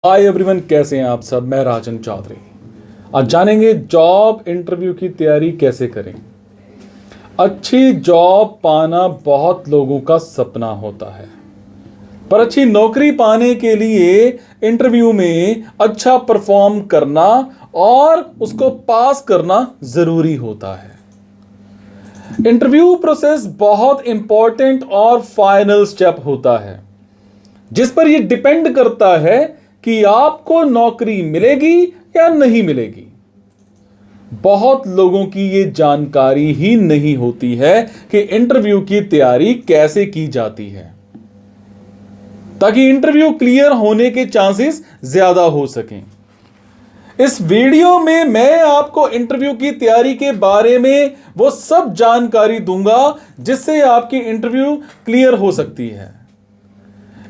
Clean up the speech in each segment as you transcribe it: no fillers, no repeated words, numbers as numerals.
Hi everyone, कैसे हैं आप सब। मैं राजन चौधरी। आज जानेंगे जॉब इंटरव्यू की तैयारी कैसे करें। अच्छी जॉब पाना बहुत लोगों का सपना होता है, पर अच्छी नौकरी पाने के लिए इंटरव्यू में अच्छा परफॉर्म करना और उसको पास करना जरूरी होता है। इंटरव्यू प्रोसेस बहुत इंपॉर्टेंट और फाइनल स्टेप होता है, जिस पर यह डिपेंड करता है कि आपको नौकरी मिलेगी या नहीं मिलेगी। बहुत लोगों की यह जानकारी ही नहीं होती है कि इंटरव्यू की तैयारी कैसे की जाती है, ताकि इंटरव्यू क्लियर होने के चांसेस ज्यादा हो सकें। इस वीडियो में मैं आपको इंटरव्यू की तैयारी के बारे में वो सब जानकारी दूंगा जिससे आपकी इंटरव्यू क्लियर हो सकती है।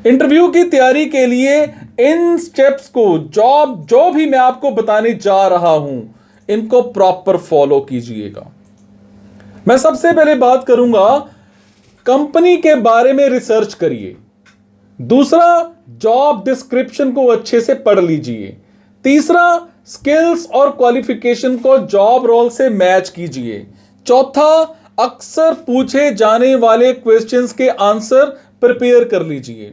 इंटरव्यू की तैयारी के लिए इन स्टेप्स को जो भी मैं आपको बताने जा रहा हूं, इनको प्रॉपर फॉलो कीजिएगा। मैं सबसे पहले बात करूंगा, कंपनी के बारे में रिसर्च करिए। दूसरा, जॉब डिस्क्रिप्शन को अच्छे से पढ़ लीजिए। तीसरा, स्किल्स और क्वालिफिकेशन को जॉब रोल से मैच कीजिए। चौथा, अक्सर पूछे जाने वाले क्वेश्चंस के आंसर प्रिपेयर कर लीजिए।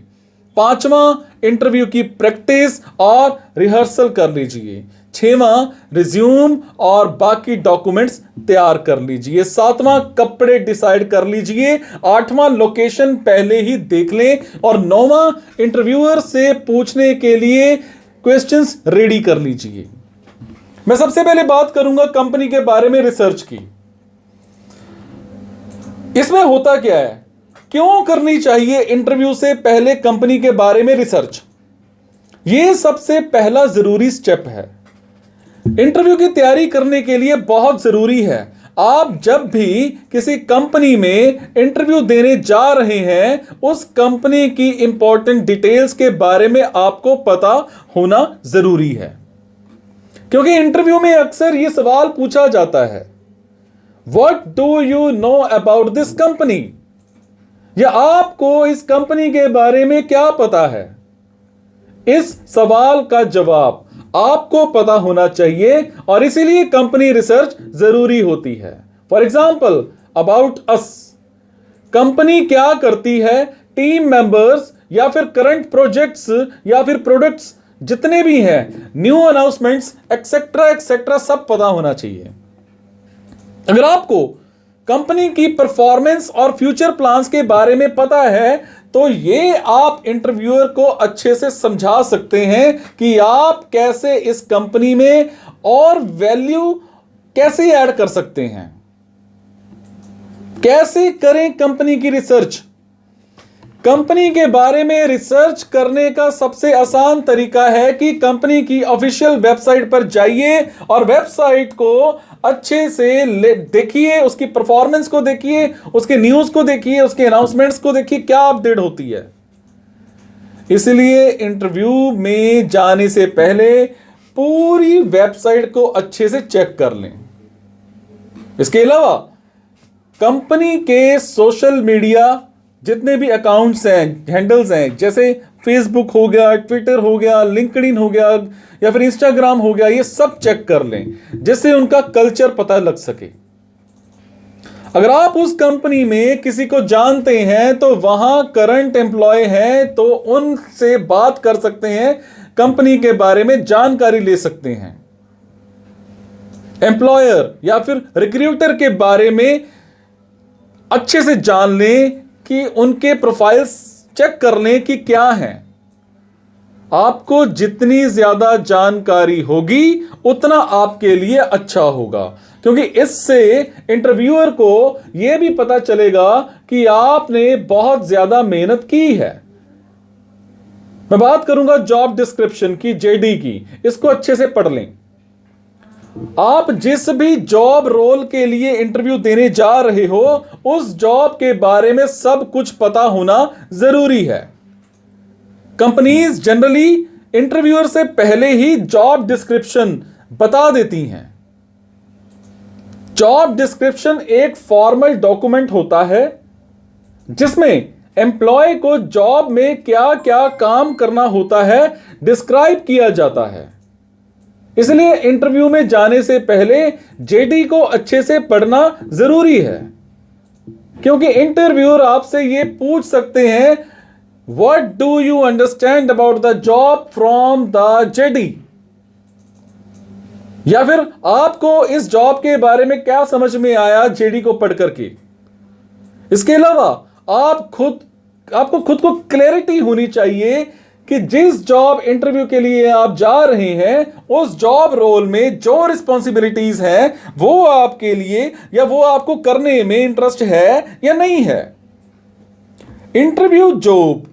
पांचवा, इंटरव्यू की प्रैक्टिस और रिहर्सल कर लीजिए। छठवां, रिज्यूम और बाकी डॉक्यूमेंट्स तैयार कर लीजिए। सातवां, कपड़े डिसाइड कर लीजिए। आठवां, लोकेशन पहले ही देख लें। और नौवां, इंटरव्यूअर से पूछने के लिए क्वेश्चंस रेडी कर लीजिए। मैं सबसे पहले बात करूंगा कंपनी के बारे में रिसर्च की। इसमें होता क्या है, क्यों करनी चाहिए इंटरव्यू से पहले कंपनी के बारे में रिसर्च। यह सबसे पहला जरूरी स्टेप है। इंटरव्यू की तैयारी करने के लिए बहुत जरूरी है। आप जब भी किसी कंपनी में इंटरव्यू देने जा रहे हैं, उस कंपनी की इंपॉर्टेंट डिटेल्स के बारे में आपको पता होना जरूरी है, क्योंकि इंटरव्यू में अक्सर यह सवाल पूछा जाता है, what do you know about this company, या आपको इस कंपनी के बारे में क्या पता है। इस सवाल का जवाब आपको पता होना चाहिए और इसीलिए कंपनी रिसर्च जरूरी होती है। For example, about us, company क्या करती है, टीम मेंबर्स या फिर करंट प्रोजेक्ट्स या फिर प्रोडक्ट्स जितने भी हैं, न्यू अनाउंसमेंट्स एक्सेट्रा एक्सेट्रा, सब पता होना चाहिए। अगर आपको कंपनी की परफॉर्मेंस और फ्यूचर प्लान्स के बारे में पता है, तो ये आप इंटरव्यूअर को अच्छे से समझा सकते हैं कि आप कैसे इस कंपनी में और वैल्यू कैसे ऐड कर सकते हैं। कैसे करें कंपनी की रिसर्च। कंपनी के बारे में रिसर्च करने का सबसे आसान तरीका है कि कंपनी की ऑफिशियल वेबसाइट पर जाइए और वेबसाइट को अच्छे से देखिए, उसकी परफॉर्मेंस को देखिए, उसके न्यूज़ को देखिए, उसके अनाउंसमेंट्स को देखिए, क्या अपडेट होती है। इसलिए इंटरव्यू में जाने से पहले पूरी वेबसाइट को अच्छे से चेक कर लें। इसके अलावा कंपनी के सोशल मीडिया जितने भी अकाउंट्स हैं, हैंडल्स हैं, जैसे फेसबुक हो गया, ट्विटर हो गया, लिंक्डइन हो गया या फिर इंस्टाग्राम हो गया, ये सब चेक कर लें, जिससे उनका कल्चर पता लग सके। अगर आप उस कंपनी में किसी को जानते हैं तो वहां करंट एम्प्लॉय हैं, तो उनसे बात कर सकते हैं, कंपनी के बारे में जानकारी ले सकते हैं। एम्प्लॉयर या फिर रिक्रूटर के बारे में अच्छे से जान लें कि उनके प्रोफाइल्स चेक कर लें कि क्या हैं। आपको जितनी ज्यादा जानकारी होगी उतना आपके लिए अच्छा होगा, क्योंकि इससे इंटरव्यूअर को यह भी पता चलेगा कि आपने बहुत ज्यादा मेहनत की है। मैं बात करूंगा जॉब डिस्क्रिप्शन की, जेडी की। इसको अच्छे से पढ़ लें। आप जिस भी जॉब रोल के लिए इंटरव्यू देने जा रहे हो, उस जॉब के बारे में सब कुछ पता होना जरूरी है। कंपनीज जनरली इंटरव्यूअर से पहले ही जॉब डिस्क्रिप्शन बता देती हैं। जॉब डिस्क्रिप्शन एक फॉर्मल डॉक्यूमेंट होता है जिसमें एम्प्लॉय को जॉब में क्या क्या काम करना होता है डिस्क्राइब किया जाता है। इसलिए इंटरव्यू में जाने से पहले जेडी को अच्छे से पढ़ना जरूरी है, क्योंकि इंटरव्यूअर आपसे यह पूछ सकते हैं, what do you understand about the job from the JD, या फिर आपको इस जॉब के बारे में क्या समझ में आया जेडी को पढ़ करके। इसके अलावा आपको खुद को क्लैरिटी होनी चाहिए कि जिस जॉब इंटरव्यू के लिए आप जा रहे हैं उस जॉब रोल में जो रिस्पॉन्सिबिलिटीज हैं वो आपके लिए या वो आपको करने में इंटरेस्ट है या नहीं है। इंटरव्यू जॉब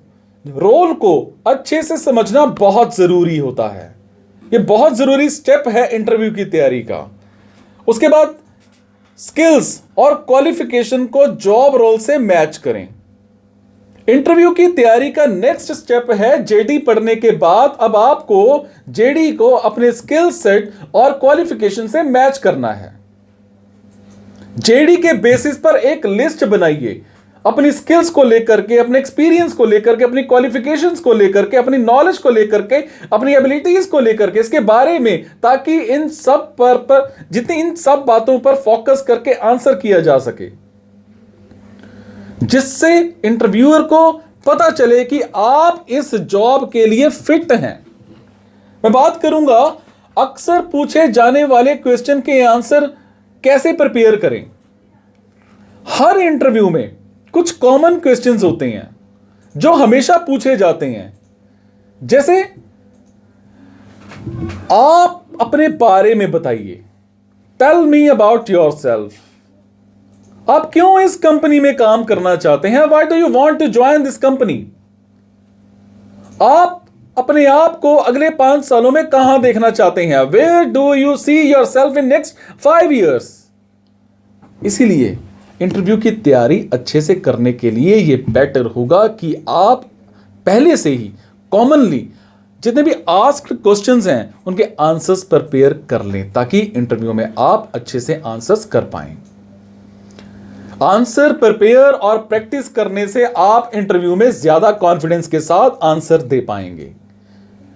रोल को अच्छे से समझना बहुत जरूरी होता है। ये बहुत जरूरी स्टेप है इंटरव्यू की तैयारी का। उसके बाद स्किल्स और क्वालिफिकेशन को जॉब रोल से मैच करें। इंटरव्यू की तैयारी का नेक्स्ट स्टेप है जेडी पढ़ने के बाद अब आपको जेडी को अपने स्किल सेट और क्वालिफिकेशन से मैच करना है। जेडी के बेसिस पर एक लिस्ट बनाइए, अपनी स्किल्स को लेकर के, अपने एक्सपीरियंस को लेकर के, अपनी क्वालिफिकेशंस को लेकर के, अपनी नॉलेज को लेकर के, अपनी एबिलिटीज को लेकर के, इसके बारे में, ताकि इन सब जितनी इन सब बातों पर फोकस करके आंसर किया जा सके, जिससे इंटरव्यूअर को पता चले कि आप इस जॉब के लिए फिट हैं। मैं बात करूंगा अक्सर पूछे जाने वाले क्वेश्चन के आंसर कैसे प्रिपेयर करें। हर इंटरव्यू में कुछ कॉमन क्वेश्चंस होते हैं जो हमेशा पूछे जाते हैं, जैसे आप अपने बारे में बताइए, टेल मी अबाउट योरसेल्फ। आप क्यों इस कंपनी में काम करना चाहते हैं, why do you want to join this company. आप अपने आप को अगले 5 सालों में कहां देखना चाहते हैं, where do you see yourself in next 5 years। इसीलिए इंटरव्यू की तैयारी अच्छे से करने के लिए यह बेटर होगा कि आप पहले से ही कॉमनली जितने भी आस्क्ड क्वेश्चंस हैं उनके आंसर्स प्रिपेयर कर लें, ताकि इंटरव्यू में आप अच्छे से आंसर्स कर पाएं। आंसर प्रिपेयर और प्रैक्टिस करने से आप इंटरव्यू में ज्यादा कॉन्फिडेंस के साथ आंसर दे पाएंगे,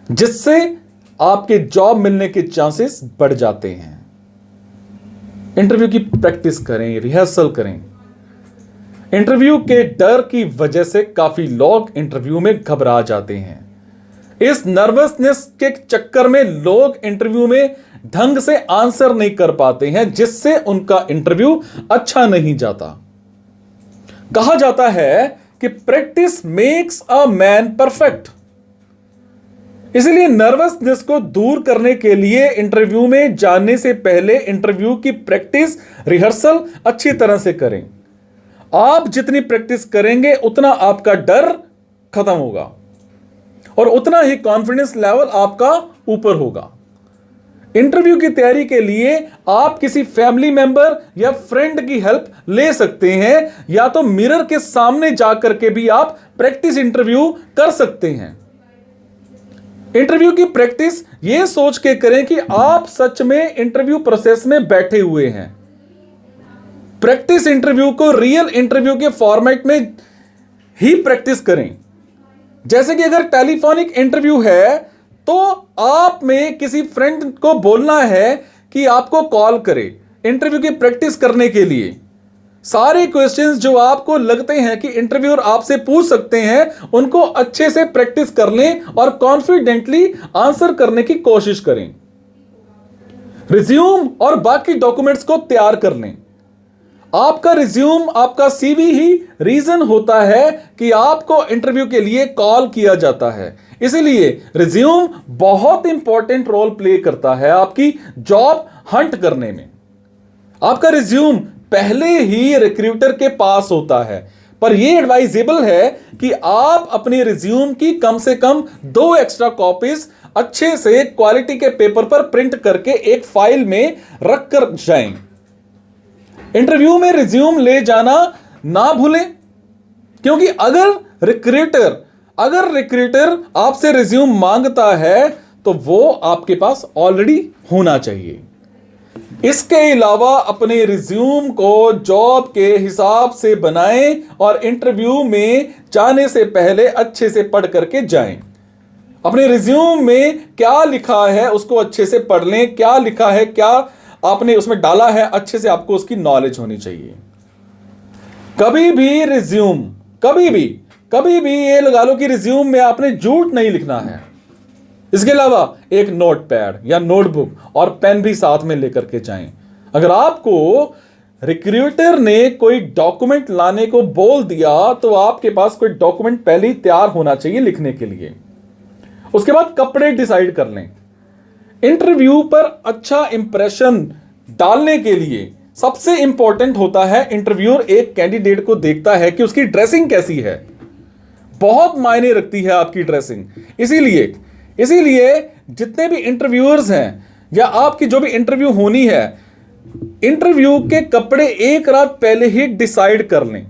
जिससे आपके जॉब मिलने के चांसेस बढ़ जाते हैं। इंटरव्यू की प्रैक्टिस करें, रिहर्सल करें। इंटरव्यू के डर की वजह से काफी लोग इंटरव्यू में घबरा जाते हैं। इस नर्वसनेस के चक्कर में लोग इंटरव्यू में ढंग से आंसर नहीं कर पाते हैं, जिससे उनका इंटरव्यू अच्छा नहीं जाता। कहा जाता है कि practice makes a man perfect. इसलिए नर्वसनेस को दूर करने के लिए इंटरव्यू में जाने से पहले इंटरव्यू की प्रैक्टिस, रिहर्सल अच्छी तरह से करें। आप जितनी प्रैक्टिस करेंगे उतना आपका डर खत्म होगा और उतना ही कॉन्फिडेंस लेवल आपका ऊपर होगा। इंटरव्यू की तैयारी के लिए आप किसी फैमिली मेंबर या फ्रेंड की हेल्प ले सकते हैं, या तो मिरर के सामने जाकर के भी आप प्रैक्टिस इंटरव्यू कर सकते हैं। इंटरव्यू की प्रैक्टिस यह सोच के करें कि आप सच में इंटरव्यू प्रोसेस में बैठे हुए हैं। प्रैक्टिस इंटरव्यू को रियल इंटरव्यू के फॉर्मेट में ही प्रैक्टिस करें। जैसे कि अगर टेलीफोनिक इंटरव्यू है तो आप में किसी फ्रेंड को बोलना है कि आपको कॉल करे इंटरव्यू की प्रैक्टिस करने के लिए। सारे क्वेश्चंस जो आपको लगते हैं कि इंटरव्यूअर आपसे पूछ सकते हैं उनको अच्छे से प्रैक्टिस कर लें और कॉन्फिडेंटली आंसर करने की कोशिश करें। रिज्यूम और बाकी डॉक्यूमेंट्स को तैयार कर लें। आपका रिज्यूम, आपका सीवी ही रीजन होता है कि आपको इंटरव्यू के लिए कॉल किया जाता है। इसीलिए रिज्यूम बहुत इंपॉर्टेंट रोल प्ले करता है आपकी जॉब हंट करने में। आपका रिज्यूम पहले ही रिक्रूटर के पास होता है, पर यह एडवाइजेबल है कि आप अपनी रिज्यूम की कम से कम 2 एक्स्ट्रा कॉपीज अच्छे से क्वालिटी के पेपर पर प्रिंट करके एक फाइल में रख कर जाएं। इंटरव्यू में रिज्यूम ले जाना ना भूलें, क्योंकि अगर रिक्रूटर आपसे रिज्यूम मांगता है तो वो आपके पास ऑलरेडी होना चाहिए। इसके अलावा अपने रिज्यूम को जॉब के हिसाब से बनाएं और इंटरव्यू में जाने से पहले अच्छे से पढ़ करके जाएं। अपने रिज्यूम में क्या लिखा है उसको अच्छे से पढ़ लें, क्या लिखा है, क्या आपने उसमें डाला है, अच्छे से आपको उसकी नॉलेज होनी चाहिए। कभी भी रिज्यूम, कभी भी ये लगा लो कि रिज्यूम में आपने झूठ नहीं लिखना है। इसके अलावा एक नोटपैड या नोटबुक और पेन भी साथ में लेकर के जाएं। अगर आपको रिक्रूटर ने कोई डॉक्यूमेंट लाने को बोल दिया तो आपके पास कोई डॉक्यूमेंट पहले ही तैयार होना चाहिए लिखने के लिए। उसके बाद कपड़े डिसाइड कर लें। इंटरव्यू पर अच्छा इंप्रेशन डालने के लिए सबसे इंपॉर्टेंट होता है, इंटरव्यूअर एक कैंडिडेट को देखता है कि उसकी ड्रेसिंग कैसी है। बहुत मायने रखती है आपकी ड्रेसिंग। इसीलिए जितने भी इंटरव्यूअर्स हैं या आपकी जो भी इंटरव्यू होनी है, इंटरव्यू के कपड़े एक रात पहले ही डिसाइड कर लें।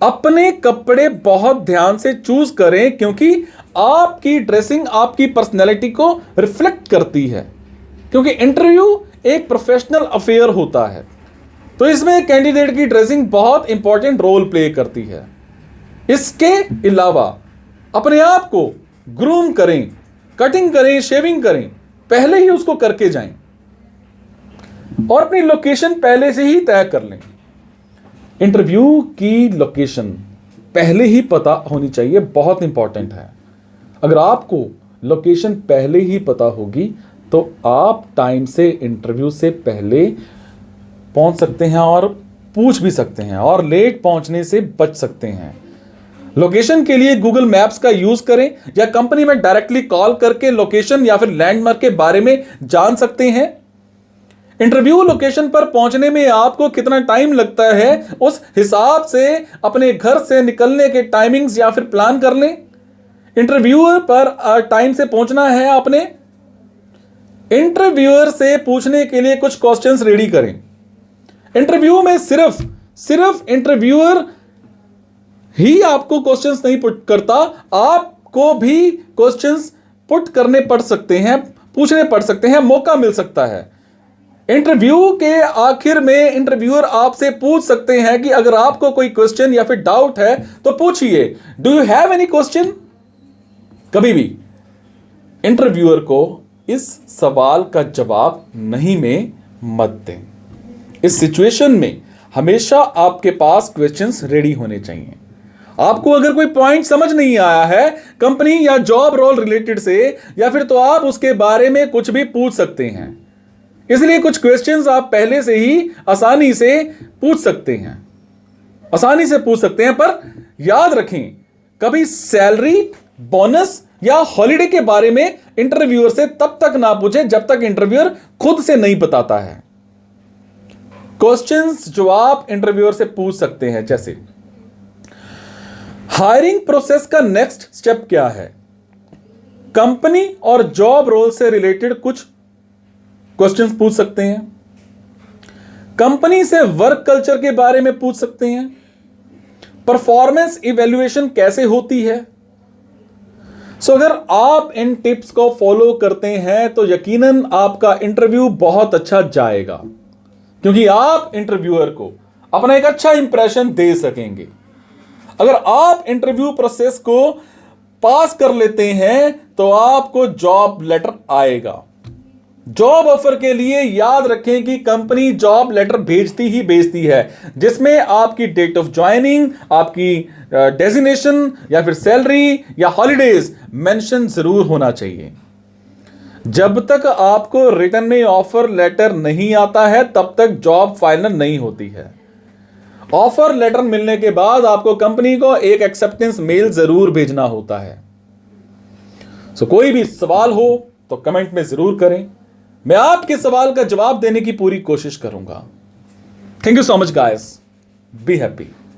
अपने कपड़े बहुत ध्यान से चूज करें क्योंकि आपकी ड्रेसिंग आपकी पर्सनैलिटी को रिफ्लेक्ट करती है, क्योंकि इंटरव्यू एक प्रोफेशनल अफेयर होता है। तो इसमें कैंडिडेट की ड्रेसिंग बहुत इंपॉर्टेंट रोल प्ले करती है। इसके अलावा अपने आप को ग्रूम करें, कटिंग करें, शेविंग करें, पहले ही उसको करके जाएं और अपनी लोकेशन पहले से ही तय कर लें। इंटरव्यू की लोकेशन पहले ही पता होनी चाहिए, बहुत इंपॉर्टेंट है। अगर आपको लोकेशन पहले ही पता होगी तो आप टाइम से इंटरव्यू से पहले पहुंच सकते हैं और पूछ भी सकते हैं और लेट पहुंचने से बच सकते हैं। लोकेशन के लिए गूगल मैप्स का यूज करें या कंपनी में डायरेक्टली कॉल करके लोकेशन या फिर लैंडमार्क के बारे में जान सकते हैं। इंटरव्यू लोकेशन पर पहुंचने में आपको कितना टाइम लगता है उस हिसाब से अपने घर से निकलने के टाइमिंग्स या फिर प्लान कर लें। इंटरव्यूअर पर टाइम से पहुंचना है आपने। इंटरव्यूअर से पूछने के लिए कुछ क्वेश्चंस रेडी करें। इंटरव्यू में सिर्फ इंटरव्यूअर ही आपको क्वेश्चंस नहीं पुट करता, आपको भी क्वेश्चंस पुट करने पड़ सकते हैं, पूछने पड़ सकते हैं, मौका मिल सकता है। इंटरव्यू के आखिर में इंटरव्यूअर आपसे पूछ सकते हैं कि अगर आपको कोई क्वेश्चन या फिर डाउट है तो पूछिए, do you have any question. कभी भी इंटरव्यूअर को इस सवाल का जवाब नहीं में मत दें। इस सिचुएशन में हमेशा आपके पास क्वेश्चंस रेडी होने चाहिए। आपको अगर कोई पॉइंट समझ नहीं आया है कंपनी या जॉब रोल रिलेटेड से, या फिर तो आप उसके बारे में कुछ भी पूछ सकते हैं। इसलिए कुछ क्वेश्चंस आप पहले से ही आसानी से पूछ सकते हैं, पर याद रखें कभी सैलरी, बोनस या हॉलिडे के बारे में इंटरव्यूअर से तब तक ना पूछे जब तक इंटरव्यूअर खुद से नहीं बताता है। क्वेश्चंस जो आप इंटरव्यूअर से पूछ सकते हैं, जैसे हायरिंग प्रोसेस का नेक्स्ट स्टेप क्या है, कंपनी और जॉब रोल से रिलेटेड कुछ क्वेश्चंस पूछ सकते हैं। कंपनी से वर्क कल्चर के बारे में पूछ सकते हैं। परफॉर्मेंस इवैल्यूएशन कैसे होती है। अगर आप इन टिप्स को फॉलो करते हैं तो यकीनन आपका इंटरव्यू बहुत अच्छा जाएगा, क्योंकि आप इंटरव्यूअर को अपना एक अच्छा इंप्रेशन दे सकेंगे। अगर आप इंटरव्यू प्रोसेस को पास कर लेते हैं तो आपको जॉब लेटर आएगा। जॉब ऑफर के लिए याद रखें कि कंपनी जॉब लेटर भेजती है, जिसमें आपकी डेट ऑफ ज्वाइनिंग, आपकी डेजिग्नेशन या फिर सैलरी या हॉलिडेज मेंशन जरूर होना चाहिए। जब तक आपको रिटर्न में ऑफर लेटर नहीं आता है तब तक जॉब फाइनल नहीं होती है। ऑफर लेटर मिलने के बाद आपको कंपनी को एक एक्सेप्टेंस मेल जरूर भेजना होता है। कोई भी सवाल हो तो कमेंट में जरूर करें, मैं आपके सवाल का जवाब देने की पूरी कोशिश करूंगा। Thank you so much guys, be happy.